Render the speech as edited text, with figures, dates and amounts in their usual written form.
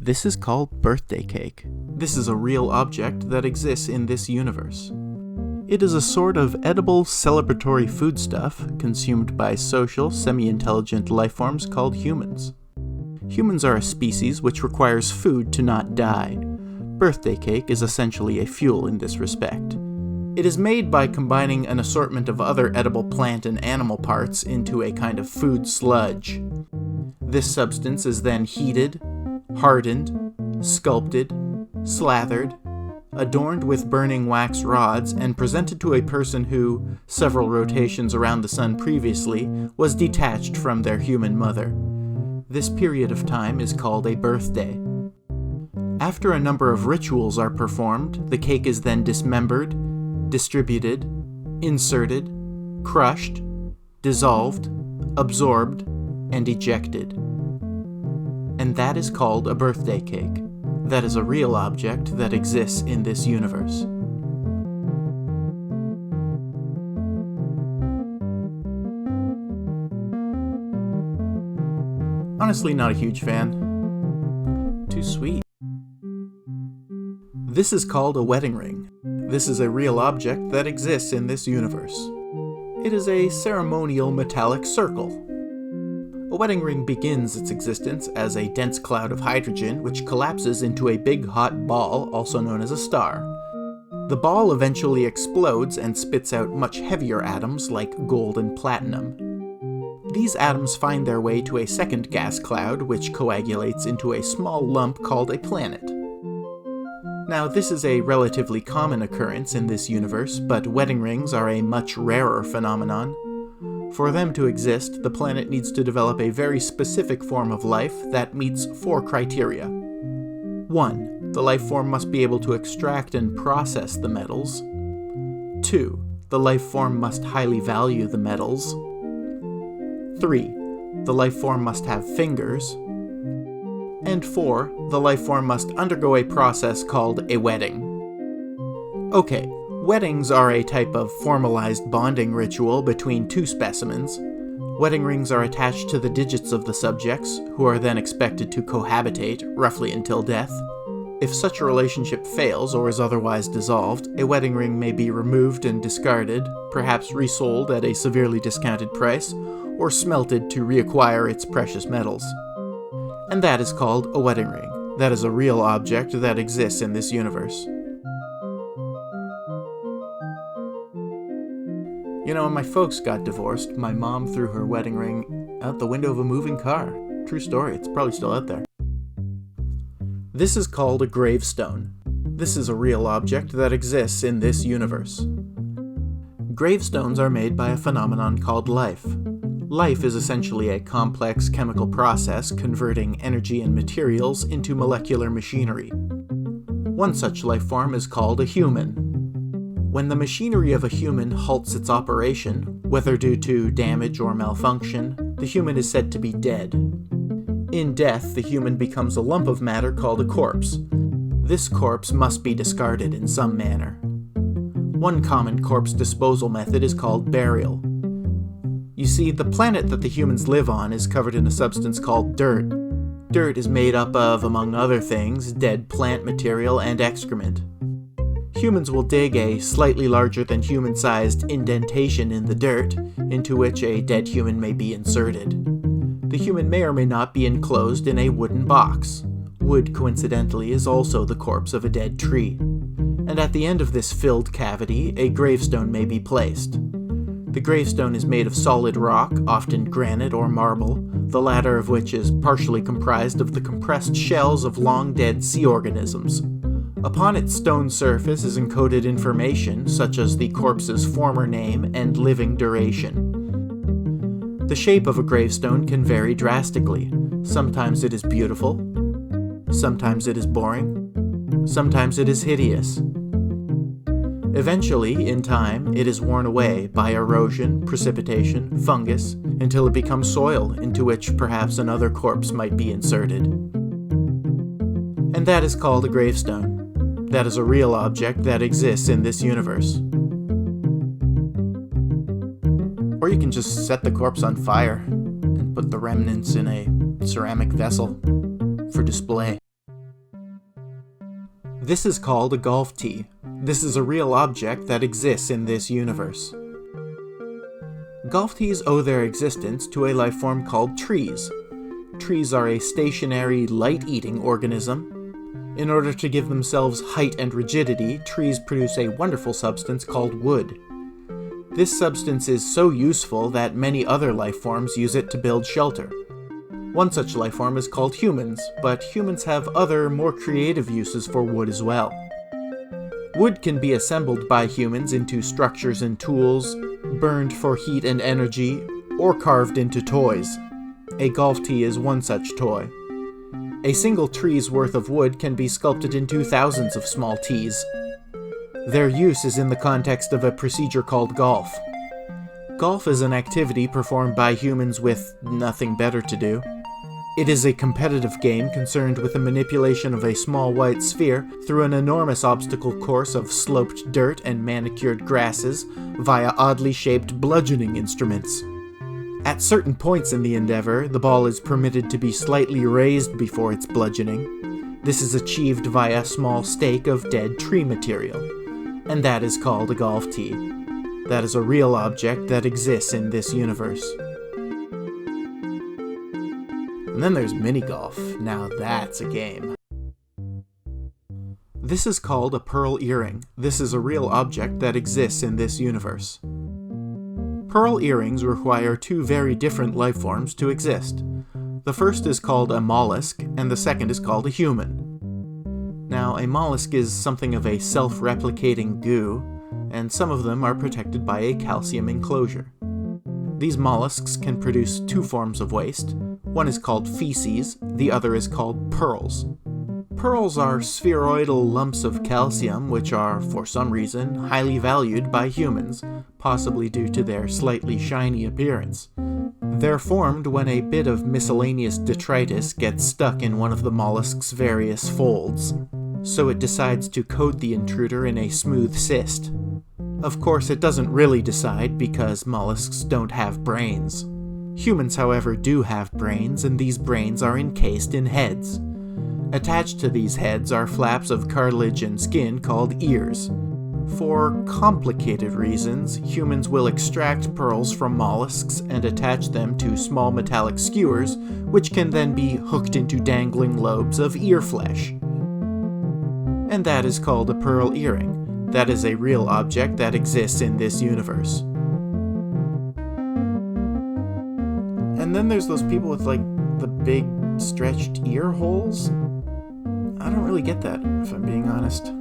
This is called birthday cake. This is a real object that exists in this universe. It is a sort of edible celebratory foodstuff consumed by social, semi-intelligent lifeforms called humans. Humans are a species which requires food to not die. Birthday cake is essentially a fuel in this respect. It is made by combining an assortment of other edible plant and animal parts into a kind of food sludge. This substance is then heated, hardened, sculpted, slathered, adorned with burning wax rods, and presented to a person who, several rotations around the sun previously, was detached from their human mother. This period of time is called a birthday. After a number of rituals are performed, the cake is then dismembered, distributed, inserted, crushed, dissolved, absorbed, and ejected. And that is called a birthday cake. That is a real object that exists in this universe. Honestly, not a huge fan. Too sweet. This is called a wedding ring. This is a real object that exists in this universe. It is a ceremonial metallic circle. A wedding ring begins its existence as a dense cloud of hydrogen which collapses into a big hot ball, also known as a star. The ball eventually explodes and spits out much heavier atoms like gold and platinum. These atoms find their way to a second gas cloud which coagulates into a small lump called a planet. Now, this is a relatively common occurrence in this universe, but wedding rings are a much rarer phenomenon. For them to exist, the planet needs to develop a very specific form of life that meets 4 criteria. 1. The life form must be able to extract and process the metals. 2. The life form must highly value the metals. 3. The life form must have fingers. And 4. The life form must undergo a process called a wedding. Okay, weddings are a type of formalized bonding ritual between 2 specimens. Wedding rings are attached to the digits of the subjects, who are then expected to cohabitate, roughly until death. If such a relationship fails or is otherwise dissolved, a wedding ring may be removed and discarded, perhaps resold at a severely discounted price, or smelted to reacquire its precious metals. And that is called a wedding ring. That is a real object that exists in this universe. You know, when my folks got divorced, my mom threw her wedding ring out the window of a moving car. True story, it's probably still out there. This is called a gravestone. This is a real object that exists in this universe. Gravestones are made by a phenomenon called life. Life is essentially a complex chemical process converting energy and materials into molecular machinery. One such life form is called a human. When the machinery of a human halts its operation, whether due to damage or malfunction, the human is said to be dead. In death, the human becomes a lump of matter called a corpse. This corpse must be discarded in some manner. One common corpse disposal method is called burial. You see, the planet that the humans live on is covered in a substance called dirt. Dirt is made up of, among other things, dead plant material and excrement. Humans will dig a slightly larger than human-sized indentation in the dirt, into which a dead human may be inserted. The human may or may not be enclosed in a wooden box. Wood, coincidentally, is also the corpse of a dead tree. And at the end of this filled cavity, a gravestone may be placed. The gravestone is made of solid rock, often granite or marble, the latter of which is partially comprised of the compressed shells of long-dead sea organisms. Upon its stone surface is encoded information such as the corpse's former name and living duration. The shape of a gravestone can vary drastically. Sometimes it is beautiful, sometimes it is boring, sometimes it is hideous. Eventually, in time, it is worn away by erosion, precipitation, fungus, until it becomes soil into which perhaps another corpse might be inserted. And that is called a gravestone. That is a real object that exists in this universe. Or you can just set the corpse on fire and put the remnants in a ceramic vessel for display. This is called a golf tee. This is a real object that exists in this universe. Golf tees owe their existence to a life form called trees. Trees are a stationary, light-eating organism. In order to give themselves height and rigidity, trees produce a wonderful substance called wood. This substance is so useful that many other life forms use it to build shelter. One such life form is called humans, but humans have other, more creative uses for wood as well. Wood can be assembled by humans into structures and tools, burned for heat and energy, or carved into toys. A golf tee is one such toy. A single tree's worth of wood can be sculpted into thousands of small tees. Their use is in the context of a procedure called golf. Golf is an activity performed by humans with nothing better to do. It is a competitive game concerned with the manipulation of a small white sphere through an enormous obstacle course of sloped dirt and manicured grasses via oddly shaped bludgeoning instruments. At certain points in the endeavor, the ball is permitted to be slightly raised before its bludgeoning. This is achieved via a small stake of dead tree material, and that is called a golf tee. That is a real object that exists in this universe. And then there's mini golf. Now that's a game. This is called a pearl earring. This is a real object that exists in this universe. Pearl earrings require two very different life forms to exist. The first is called a mollusk, and the second is called a human. Now, a mollusk is something of a self-replicating goo, and some of them are protected by a calcium enclosure. These mollusks can produce two forms of waste. One is called feces, the other is called pearls. Pearls are spheroidal lumps of calcium which are, for some reason, highly valued by humans, possibly due to their slightly shiny appearance. They're formed when a bit of miscellaneous detritus gets stuck in one of the mollusk's various folds, so it decides to coat the intruder in a smooth cyst. Of course, it doesn't really decide because mollusks don't have brains. Humans, however, do have brains, and these brains are encased in heads. Attached to these heads are flaps of cartilage and skin called ears. For complicated reasons, humans will extract pearls from mollusks and attach them to small metallic skewers, which can then be hooked into dangling lobes of ear flesh. And that is called a pearl earring. That is a real object that exists in this universe. And then there's those people with, the big stretched ear holes. I don't really get that, if I'm being honest.